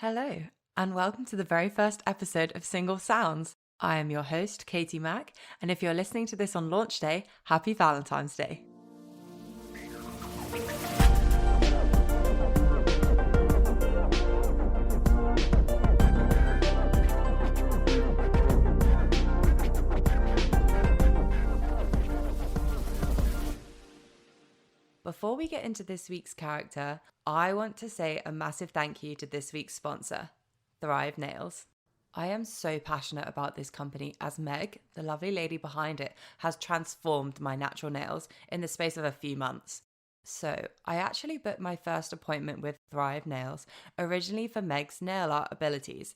Hello, and welcome to the very first episode of Single Sounds. I am your host, Katie Mack, and if you're listening to this on launch day, happy Valentine's Day. Before we get into this week's character, I want to say a massive thank you to this week's sponsor, Thrive Nails. I am so passionate about this company as Meg, the lovely lady behind it, has transformed my natural nails in the space of a few months. So I actually booked my first appointment with Thrive Nails, originally for Meg's nail art abilities,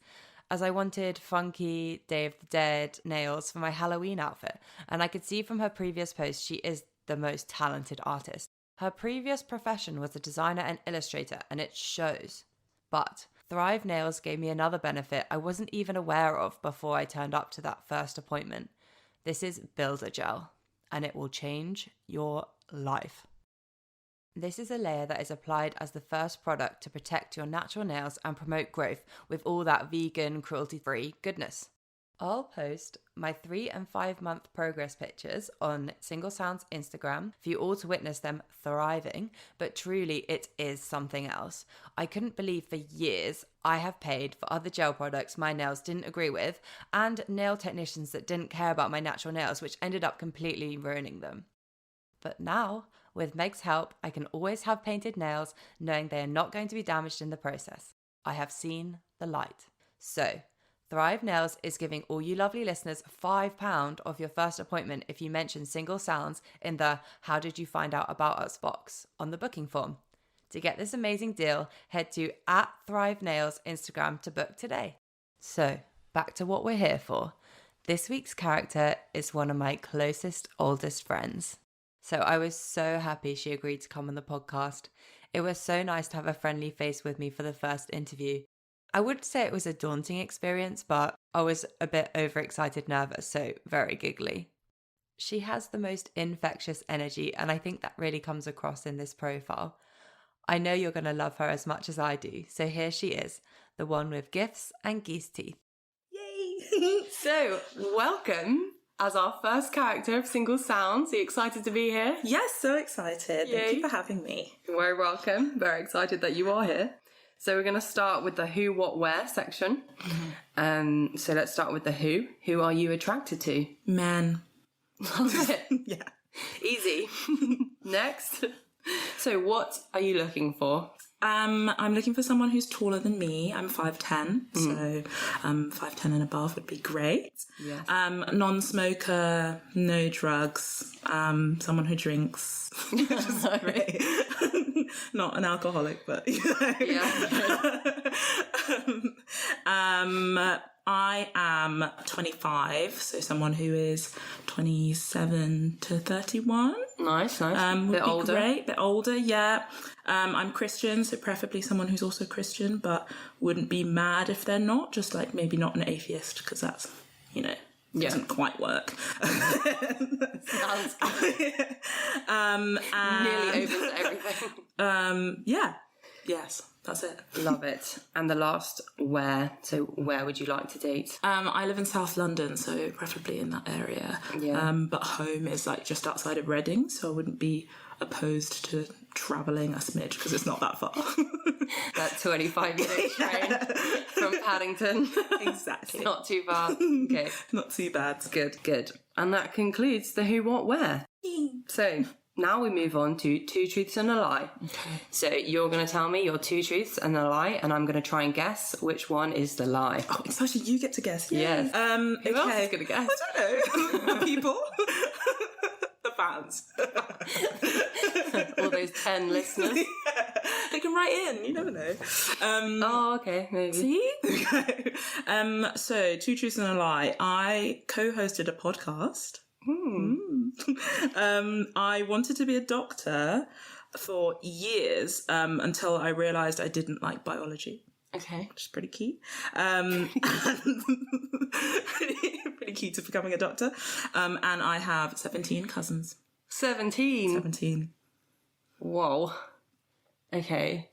as I wanted funky Day of the Dead nails for my Halloween outfit, and I could see from her previous post she is the most talented artist. Her previous profession was a designer and illustrator, and it shows. But Thrive Nails gave me another benefit I wasn't even aware of before I turned up to that first appointment. This is Builder Gel, and it will change your life. This is a layer that is applied as the first product to protect your natural nails and promote growth with all that vegan, cruelty-free goodness. I'll post my 3 and 5 month progress pictures on Single Sounds Instagram for you all to witness them thriving, but truly it is something else. I couldn't believe for years I have paid for other gel products my nails didn't agree with and nail technicians that didn't care about my natural nails, which ended up completely ruining them. But now, with Meg's help, I can always have painted nails knowing they are not going to be damaged in the process. I have seen the light. So, Thrive Nails is giving all you lovely listeners £5 off your first appointment if you mention Single Sounds in the How Did You Find Out About Us box on the booking form. To get this amazing deal, head to @ThriveNails Instagram to book today. So, back to what we're here for. This week's character is one of my closest, oldest friends. So I was so happy she agreed to come on the podcast. It was so nice to have a friendly face with me for the first interview. I would say it was a daunting experience, but I was a bit overexcited, nervous, so very giggly. She has the most infectious energy, and I think that really comes across in this profile. I know you're going to love her as much as I do, so here she is, the one with gifts and geese teeth. Yay! So, welcome as our first character of Single Sounds. Are you excited to be here? Yes, so excited. Yay. Thank you for having me. You're very welcome. Very excited that you are here. So we're going to start with the who, what, where section. Mm-hmm. So let's start with the who. Who are you attracted to? Man. Love it. Yeah. Easy. Next. So what are you looking for? I'm looking for someone who's taller than me. I'm 5'10", so 5'10" and above would be great. Yes. Non-smoker, no drugs, someone who drinks. Sorry. Not an alcoholic, but Yeah. I am 25, so someone who is 27 to 31. Nice. Would Bit be older. great. Bit older, yeah. I'm Christian, so preferably someone who's also Christian, but wouldn't be mad if they're not. Just like maybe not an atheist, because that's, doesn't quite work. Sounds good. Nearly opens everything. Yeah. Yes, that's it. Love it. And the last, where? So where would you like to date? I live in South London, so preferably in that area. Yeah. But home is like just outside of Reading, so I wouldn't be opposed to travelling a smidge because it's not that far. That 25-minute train from Paddington. Exactly. It's not too far. Okay. Not too bad. Good. And that concludes the who, what, where. So now we move on to 2 truths and a lie. Okay. So you're going to tell me your 2 truths and a lie, and I'm going to try and guess which one is the lie. Oh, it's actually you get to guess. Yay. Yes. Who else okay. is going to guess? I don't know. The people. The fans. All those 10 listeners. Yeah. They can write in. You never know. Oh, okay. Maybe. See? So, 2 truths and a lie. I co-hosted a podcast. I wanted to be a doctor for years until I realised I didn't like biology. Okay. Which is pretty key. And pretty key to becoming a doctor. And I have 17 cousins. 17? 17. Whoa. Okay.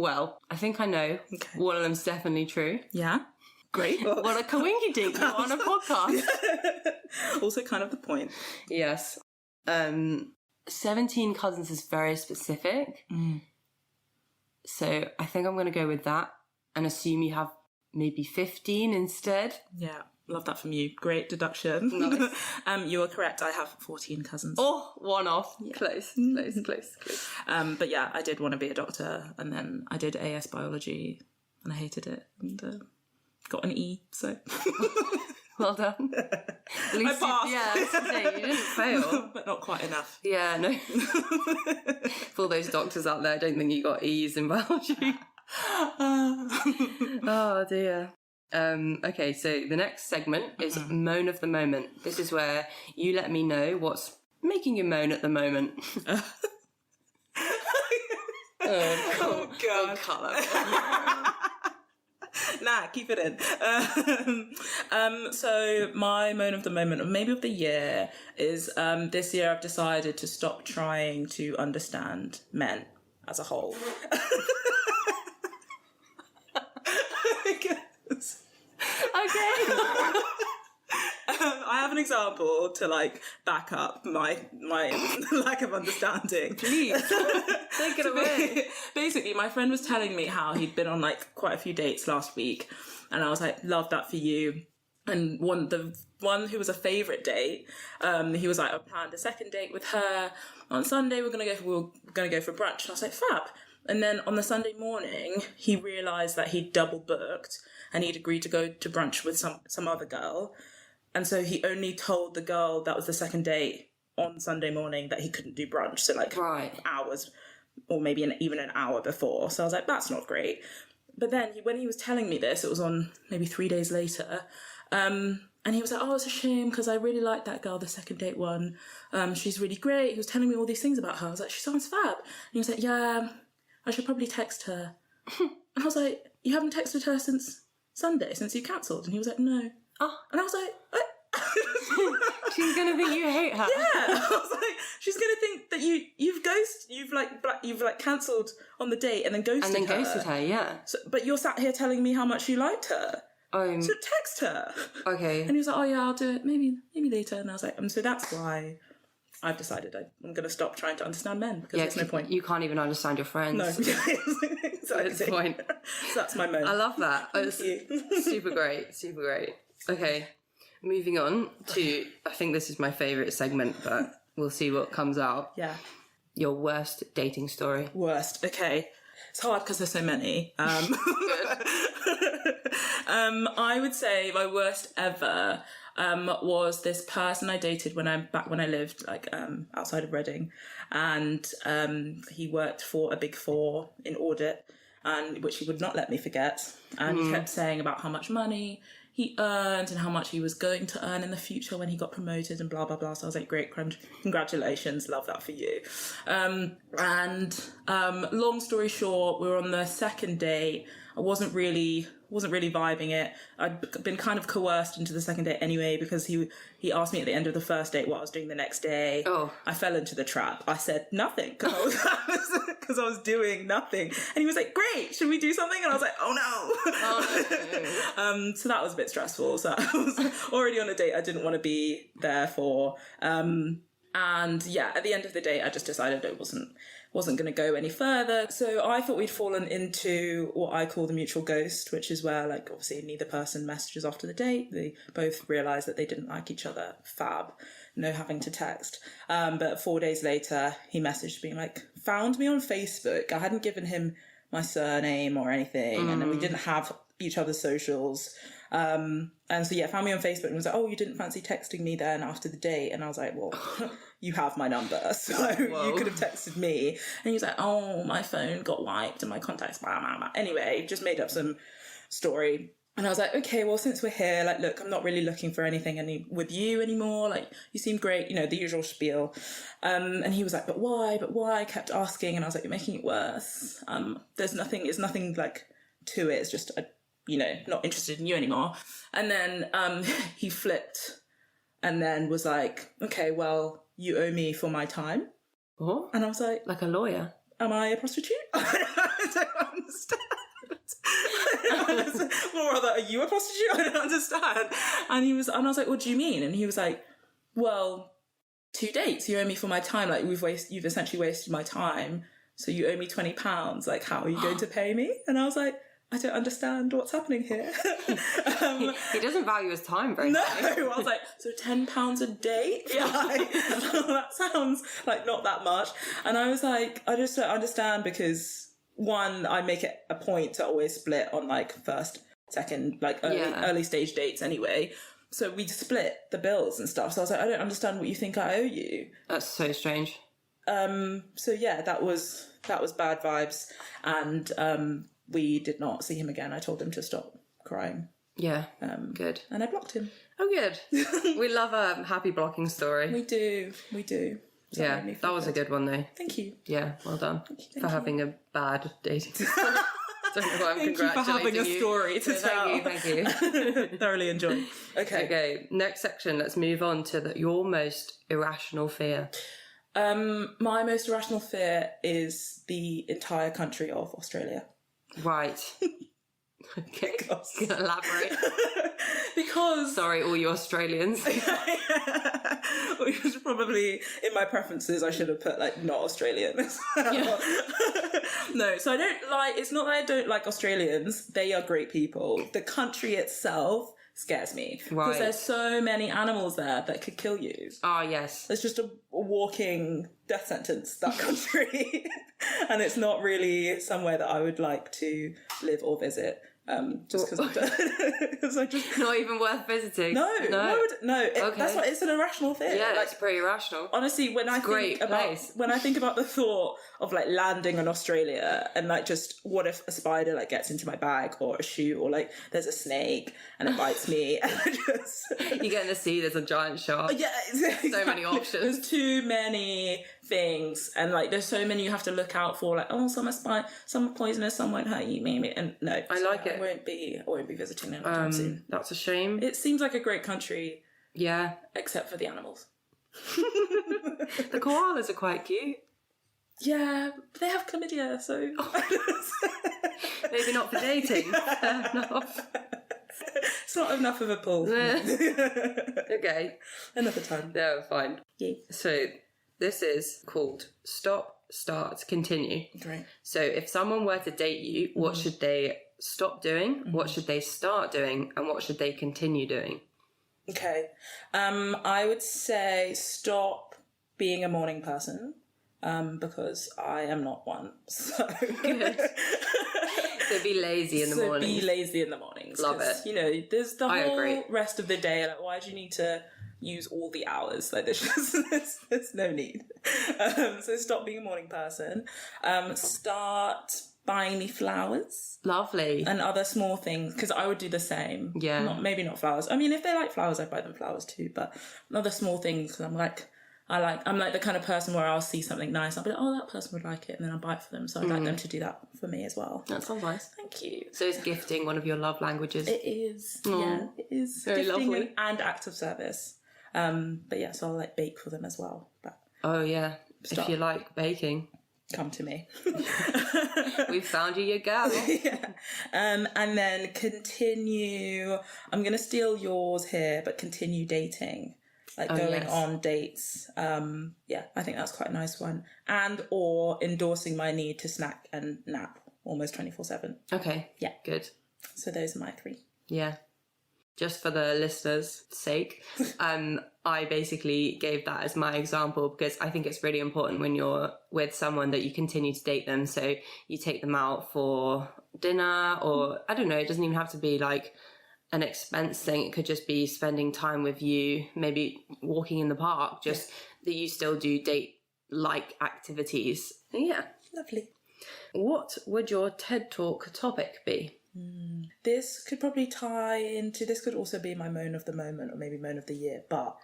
Well, I think I know. Okay. One of them's definitely true. Yeah. Great. What a coinky dink, you're on a podcast. Also kind of the point. Yes. 17 cousins is very specific. So I think I'm going to go with that and assume you have maybe 15 instead. Yeah. Love that from you. Great deduction. Nice. You are correct. I have 14 cousins. Oh, one off. Yeah. Close. But yeah, I did want to be a doctor, and then I did AS biology, and I hated it, and got an E. So Well done. At least I passed. You didn't fail. But not quite enough. Yeah, no. For those doctors out there, I don't think you got E's in biology. Oh dear. Okay, so the next segment is Moan of the Moment. This is where you let me know what's making you moan at the moment. Oh God. Colour. Nah, keep it in. So my moan of the moment, or maybe of the year, is this year I've decided to stop trying to understand men as a whole. Okay. I have an example to back up my lack of understanding. Please, take it away. Basically, my friend was telling me how he'd been on quite a few dates last week, and I was like, "Love that for you." And the one who was a favourite date, he was like, "I planned a second date with her on Sunday. We're gonna go for brunch." And I was like, "Fab." And then on the Sunday morning, he realised that he'd double booked and he'd agreed to go to brunch with some other girl. And so he only told the girl that was the second date on Sunday morning that he couldn't do brunch. So right. hours, or maybe even an hour before. So I was like, that's not great. But then when he was telling me this, it was on maybe 3 days later. And he was like, "Oh, it's a shame because I really like that girl, the second date one. She's really great." He was telling me all these things about her. I was like, "She sounds fab." And he was like, "Yeah, I should probably text her." And I was like, "You haven't texted her since Sunday, since you cancelled?" And he was like, "No." Oh. And I was like, "What?" She's gonna think you hate her. Yeah, I was like, she's gonna think that you've cancelled on the date and then ghosted her. Yeah. So, but you're sat here telling me how much you liked her. So text her. Okay. And he was like, "Oh yeah, I'll do it. Maybe later." And I was like, so that's why I've decided I'm going to stop trying to understand men because there's no point. You can't even understand your friends. No, exactly. That's the point. So that's my moment. I love that. It's super great. Okay, moving on to, I think this is my favourite segment, but we'll see what comes out. Yeah. Your worst dating story. Worst. Okay. It's hard because there's so many. I would say my worst ever was this person I dated when I lived outside of Reading, and he worked for a Big Four in audit, and which he would not let me forget. And he kept saying about how much money he earned and how much he was going to earn in the future when he got promoted and blah blah blah. So I was like, "Great, congratulations, love that for you." Long story short, we were on the second date. I wasn't really vibing it. I'd been kind of coerced into the second date anyway because he asked me at the end of the first date what I was doing the next day. Oh. I fell into the trap. I said nothing because I was doing nothing. And he was like, "Great, should we do something?" And I was like, "Oh no." Oh, no. So that was a bit stressful. So I was already on a date I didn't want to be there for. And yeah, at the end of the day, I just decided it wasn't going to go any further. So I thought we'd fallen into what I call the mutual ghost, which is where obviously neither person messages after the date. They both realise that they didn't like each other. Fab. No having to text. But 4 days later, he messaged being like, found me on Facebook. I hadn't given him my surname or anything. And then we didn't have each other's socials. And so, yeah, found me on Facebook and was like, "Oh, you didn't fancy texting me then after the date?" And I was like, "Well, you have my number, so you could have texted me." And he was like, "Oh, my phone got wiped and my contacts, blah, blah, blah." Anyway, just made up some story. And I was like, "Okay, well, since we're here, look, I'm not really looking for anything with you anymore. You seem great, the usual spiel." And he was like, But why? I kept asking. And I was like, "You're making it worse. It's nothing to it. It's just, not interested in you anymore." And then he flipped and then was like, "Okay, well, you owe me for my time." What? And I was like, Like a lawyer? "Am I a prostitute?" I don't Or rather, are you a prostitute? I don't understand. And I was like, what do you mean? And he was like, well, 2 dates. You owe me for my time. Like, you've essentially wasted my time. So you owe me £20. Like, how are you going to pay me? And I was like, I don't understand what's happening here. He doesn't value his time very No, much. I was like, so £10 a date? Like, that sounds like not that much. And I was like, I just don't understand because, one, I make it a point to always split on like first, second, like early stage dates anyway. So we split the bills and stuff. So I was like, I don't understand what you think I owe you. That's so strange. So yeah, that was bad vibes. And we did not see him again. I told him to stop crying. Yeah, good. And I blocked him. Oh, good. We love a happy blocking story. We do. So Yeah, that was a good one though. Thank you. Yeah, well done for having a bad dating. Don't know why I'm Thank you for having a congratulating you. story to tell. Thank you. Thoroughly enjoy. Okay, next section. Let's move on to your most irrational fear. My most irrational fear is the entire country of Australia. Right. Okay. Can elaborate? Because Sorry, all you Australians. which was probably in my preferences. I should have put like not Australian. No, so I don't like. It's not that I don't like Australians. They are great people. The country itself scares me because Right. there's so many animals there that could kill you. Ah, yes. It's just a walking death sentence, that country. And it's not really somewhere that I would like to live or visit. Just because I just... Not even worth visiting. No. Okay. That's why it's an irrational fear. Yeah, Like, it's pretty irrational. honestly, when I great think about place. when I think about the thought of like landing in Australia and like just what if a spider like gets into my bag or a shoe or like there's a snake and it bites me and I just You get in the sea, there's a giant shark. yeah, exactly. So many options. There's too many things and like there's so many you have to look out for. Like some are poisonous, some won't hurt you, maybe. And no, I like it. I won't be visiting anytime soon. That's a shame. It seems like a great country, Yeah. except for the animals. The koalas are quite cute. Yeah, but they have chlamydia, so Maybe not for dating. Fair enough. it's not enough of a pull. Okay. Another time. No, fine. Yeah. So this is called Stop, Start, Continue. Great. So if someone were to date you, what should they stop doing? What should they start doing? And what should they continue doing? Okay. I would say stop being a morning person. Because I am not one. So Good. So be lazy in the morning. Be lazy in the mornings. Love 'cause, it. You know, there's the I whole agree. rest of the day. Like, why do you need to use all the hours? Like, there's no need. So stop being a morning person. Start buying me flowers Lovely. and other small things because I would do the same. Yeah. Maybe not flowers. I mean, if they like flowers, I buy them flowers too. But other small things because I'm like the kind of person where I'll see something nice, I'll be like, oh, that person would like it, and then I'll buy it for them. So I'd like them to do that for me as well. That sounds nice. Thank you. So is gifting one of your love languages? It is. Aw. Yeah, it is. Very Gifting lovely. and acts of service. But yeah, so I'll like bake for them as well. But Oh, yeah. Stop. If you like baking. come to me. We've found you your girl. Yeah. And then continue. I'm going to steal yours here, but continue dating. Like going yes. on dates. Yeah, I think that's quite a nice one. And or endorsing my need to snack and nap almost 24/7. Okay. Yeah. Good. So those are my 3. Yeah. Just for the listeners' sake, I basically gave that as my example because I think it's really important when you're with someone that you continue to date them. So you take them out for dinner or, I don't know, it doesn't even have to be like an expense thing. It could just be spending time with you, maybe walking in the park, just that you still do date-like activities. Yeah. Lovely. What would your TED Talk topic be? This could probably tie into, this could also be my moan of the moment or maybe moan of the year, but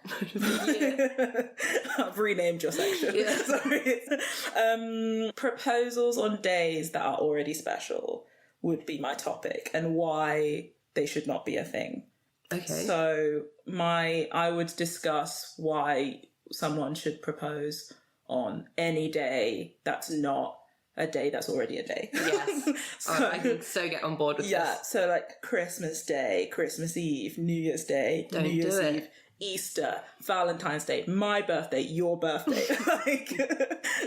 I've renamed your section. Yeah. Sorry. Proposals on days that are already special would be my topic and why they should not be a thing. Okay. So I would discuss why someone should propose on any day that's not a day that's already a day. Yes. So, I can so get on board with yeah, this. so like Christmas Day, Christmas Eve, New Year's Day, Don't New Year's do it. Eve, Easter, Valentine's Day, my birthday, your birthday. Like,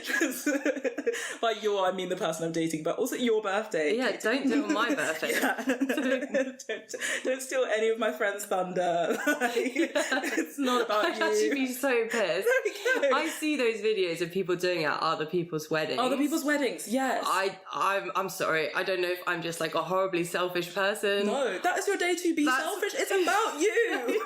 just, by your, I mean the person I'm dating, but also your birthday. Yeah, don't do it on my birthday. Yeah. don't steal any of my friends' thunder. Like, it's not about I'd you. actually be so pissed. There we go. I see those videos of people doing it at other people's weddings. Other people's weddings, yes. I'm sorry. I don't know if I'm just like a horribly selfish person. No, that is your day to be That's- selfish. It's about you.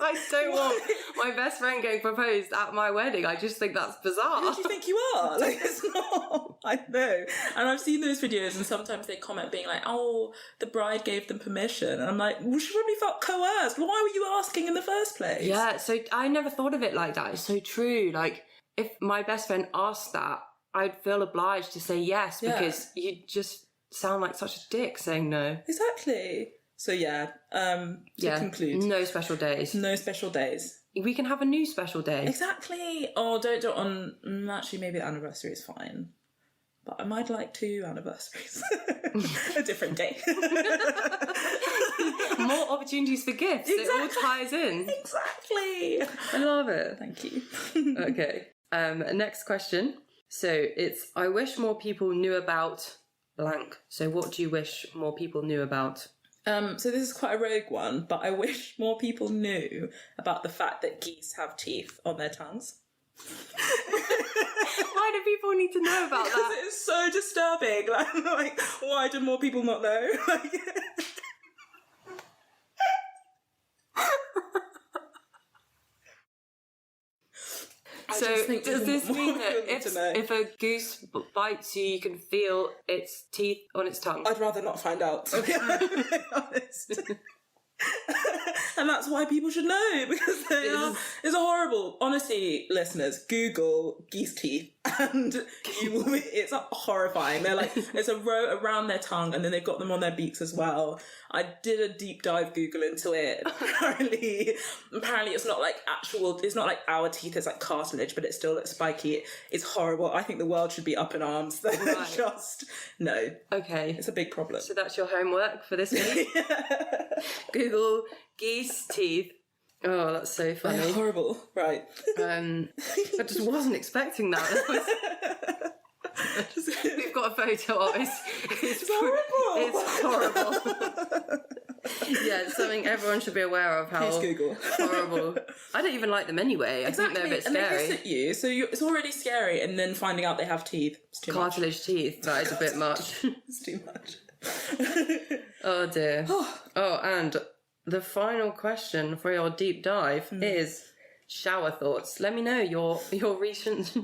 I don't want my best friend getting proposed at my wedding. I just think that's bizarre. Who do you think you are? Like, it's not. I know. And I've seen those videos, and sometimes they comment being like, oh, the bride gave them permission. And I'm like, well, she probably felt coerced. Why were you asking in the first place? Yeah, so I never thought of it like that. It's so true. Like, if my best friend asked that, I'd feel obliged to say yes, Yeah. because you just sound like such a dick saying no. Exactly. So, yeah, to conclude, no special days. no special days. We can have a new special day. Exactly. Oh, don't do it on... actually, maybe the anniversary is fine. But I might like 2 anniversaries. A different day. More opportunities for gifts. It all Exactly. ties in. Exactly. I love it. Thank you. Okay. Next question. So it's, I wish more people knew about blank. So what do you wish more people knew about? So this is quite a rogue one, but I wish more people knew about the fact that geese have teeth on their tongues. Why do people need to know about Because that? it is so disturbing. Like, why do more people not know? Like, So just think does this more mean that people need to know. if a goose bites you, you can feel its teeth on its tongue? I'd rather not find out, to be honest. And that's why people should know, because it's a horrible. Honestly, listeners, Google geese teeth, and you will. It's horrifying. They're like, there's a row around their tongue, and then they've got them on their beaks as well. I did a deep dive Google into it. Apparently, it's not like actual. It's not like our teeth. It's like cartilage, but it still looks spiky. It's horrible. I think the world should be up in arms. They're Right. just no. Okay. It's a big problem. So that's your homework for this week. Google geese teeth. Oh, that's so funny. Horrible. Right. I just wasn't expecting that. We've got a photo of it. It's horrible. It's horrible. Yeah, it's something everyone should be aware of. How Please Google. horrible. I don't even like them anyway. I think they're a bit and they scary. hiss at you, so it's already scary, and then finding out they have teeth, it's too much. Cartilage teeth. That is a bit much. It's too much. Oh dear. Oh, and the final question for your deep dive is shower thoughts. Let me know your recent.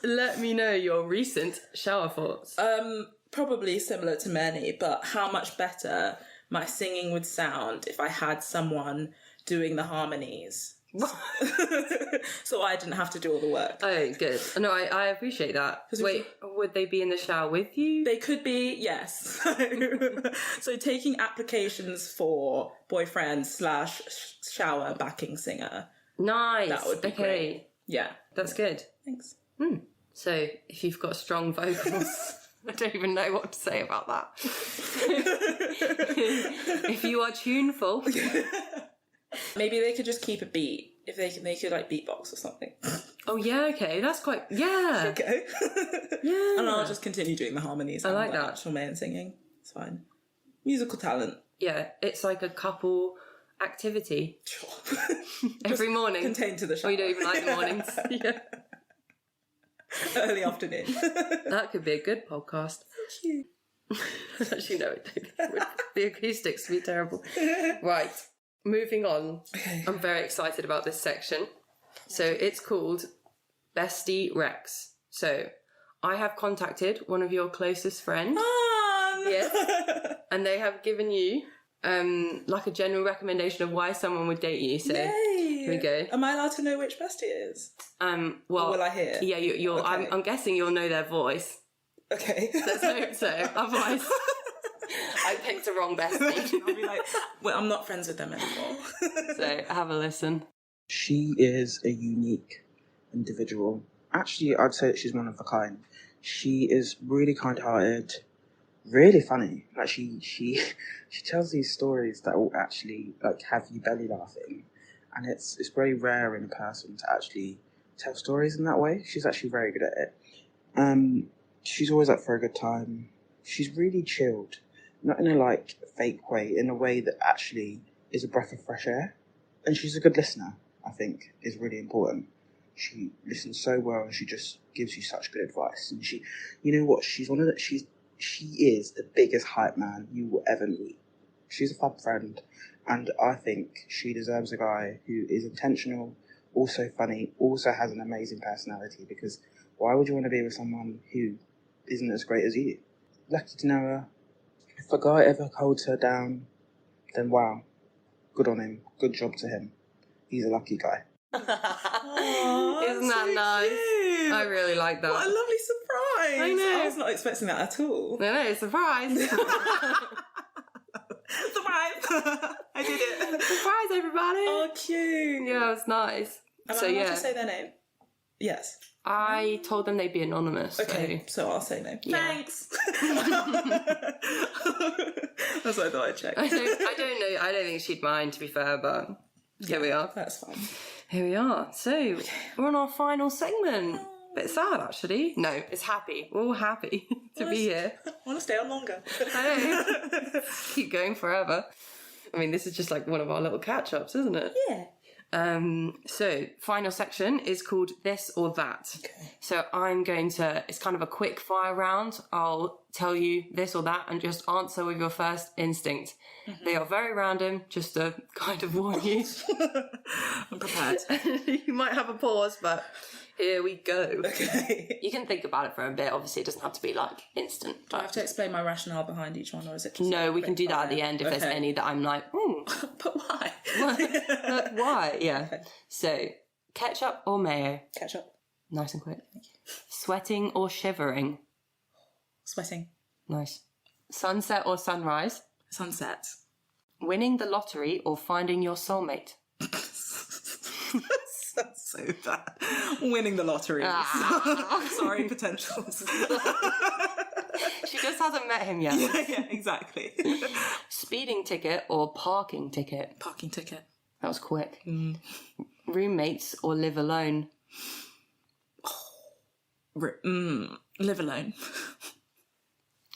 Let me know your recent shower thoughts. Probably similar to many, but how much better my singing would sound if I had someone doing the harmonies. So I didn't have to do all the work. Oh, good. No, I appreciate that. Wait, would they be in the shower with you? They could be, yes. So taking applications for boyfriend / shower backing singer. Nice. That would be okay. great. Yeah. That's good. Thanks. So, if you've got strong vocals, I don't even know what to say about that. If you are tuneful, Maybe they could just keep a beat. If they could like beatbox or something. oh yeah, okay, that's quite Okay. yeah. And I'll just continue doing the harmonies. I and like the that. actual main singing. It's fine. Musical talent. Yeah, it's like a couple activity Sure. every morning. Contained to the shower. Oh, you don't even like the mornings. Yeah, Early afternoon. that could be a good podcast. Cute. Actually, no, it would. The acoustics would be terrible. Right, moving on. Okay. I'm very excited about this section. So it's called Bestie Rex. So I have contacted one of your closest friends. Yes. And they have given you like a general recommendation of why someone would date you. So Yay. here we go. Am I allowed to know which bestie it is? Well, Or will I hear? Yeah, you'll. Okay. I'm guessing you'll know their voice. Okay. Let's hope so. Otherwise, I picked the wrong bestie. I'll be like, well, I'm not friends with them anymore. So have a listen. She is a unique individual. Actually, I'd say that she's one of a kind. She is really kind-hearted, really funny. Like she tells these stories that will actually like have you belly laughing, and it's very rare in a person to actually tell stories in that way. She's actually very good at it. She's always up for a good time. She's really chilled, not in a like fake way, in a way that actually is a breath of fresh air. And she's a good listener, I think, is really important. She listens so well, and she just gives you such good advice. And she, you know what? She is the biggest hype man you will ever meet. She's a fun friend, and I think she deserves a guy who is intentional, also funny, also has an amazing personality. Because why would you want to be with someone who isn't as great as you? Lucky to know her. If a guy ever holds her down, then wow, good on him. Good job to him. He's a lucky guy. Aw, Isn't that so nice? cute. I really like that. What a lovely surprise. I know. I was not expecting that at all. No, surprise. Surprise! I did it. Surprise, everybody. Oh, cute. Yeah, it's nice. Am So, I allowed yeah. to say their name? Yes. I told them they'd be anonymous. Okay, so I'll say no. Yeah. Thanks. That's what I thought I'd check. I don't know. I don't think she'd mind, to be fair, but here we are. That's fine. Here we are. So, we're on our final segment. Bit sad, actually. No, it's happy. We're all happy to be here. I want to stay on longer. I know. Keep going forever. I mean, this is just like one of our little catch-ups, isn't it? Yeah. So, final section is called This or That. Okay. So I'm going to, it's kind of a quick fire round. I'll tell you this or that and just answer with your first instinct. Mm-hmm. They are very random, just to kind of warn you. I'm prepared. You might have a pause, but here we go. Okay. You can think about it for a bit. Obviously, it doesn't have to be like instant. Do I have to explain my rationale behind each one, or is it just... No, we can do that at the end if there's Okay. any that I'm like, But why? why? Yeah. Okay. So, ketchup or mayo? Ketchup. Nice and quick. Sweating or shivering? Sweating. Nice. Sunset or sunrise? Sunset. Winning the lottery or finding your soulmate? That's so bad. Winning the lottery. Sorry, potentials. She just hasn't met him yet. yeah, exactly. Speeding ticket or parking ticket? Parking ticket. That was quick. Roommates or live alone? Live alone.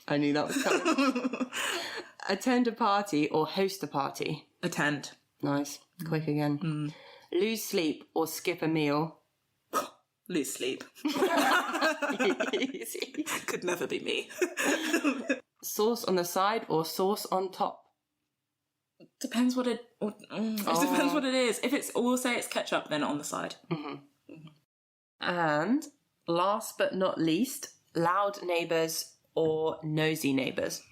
I knew that was coming. Attend a party or host a party? Attend. Nice. Quick again. Lose sleep or skip a meal? Lose sleep. Easy. Could never be me. Sauce on the side or sauce on top? Depends what it... It depends what it is. If it's... We'll say it's ketchup, then on the side. And last but not least, loud neighbours or nosy neighbours?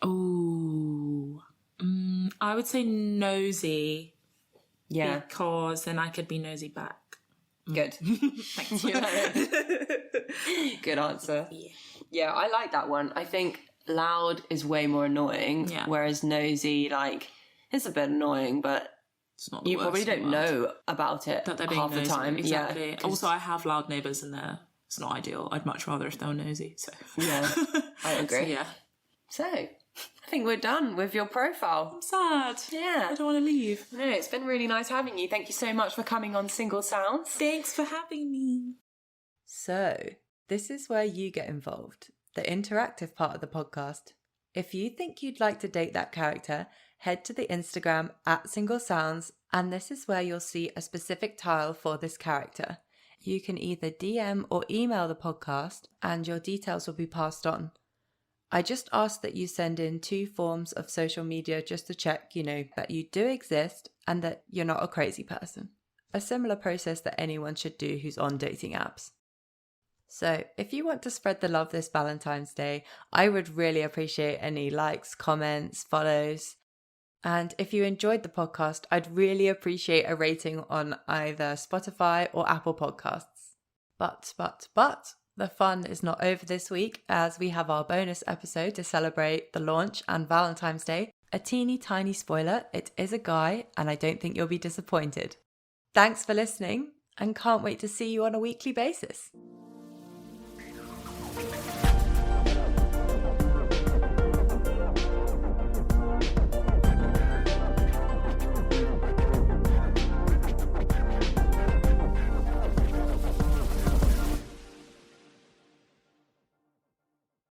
Ooh. I would say nosy. Yeah. Because then I could be nosy back. Good. Thanks. Good answer. Yeah. Yeah, I like that one. I think loud is way more annoying, Yeah. whereas nosy, like, it's a bit annoying, but It's not the you worst probably in the don't world. know about it That they're being half the nosy. time. Exactly. Yeah, 'cause- Also, I have loud neighbours in there. It's not ideal. I'd much rather if they were nosy. So Yeah, I agree. So, yeah. So, I think we're done with your profile. I'm sad. Yeah. I don't want to leave. No, it's been really nice having you. Thank you so much for coming on Single Sounds. Thanks for having me. So, this is where you get involved, the interactive part of the podcast. If you think you'd like to date that character, head to the Instagram @SingleSounds, and this is where you'll see a specific tile for this character. You can either DM or email the podcast, and your details will be passed on. I just ask that you send in 2 forms of social media just to check, that you do exist and that you're not a crazy person. A similar process that anyone should do who's on dating apps. So, if you want to spread the love this Valentine's Day, I would really appreciate any likes, comments, follows. And if you enjoyed the podcast, I'd really appreciate a rating on either Spotify or Apple Podcasts. But, the fun is not over this week, as we have our bonus episode to celebrate the launch and Valentine's Day. A teeny tiny spoiler, it is a guy, and I don't think you'll be disappointed. Thanks for listening, and can't wait to see you on a weekly basis.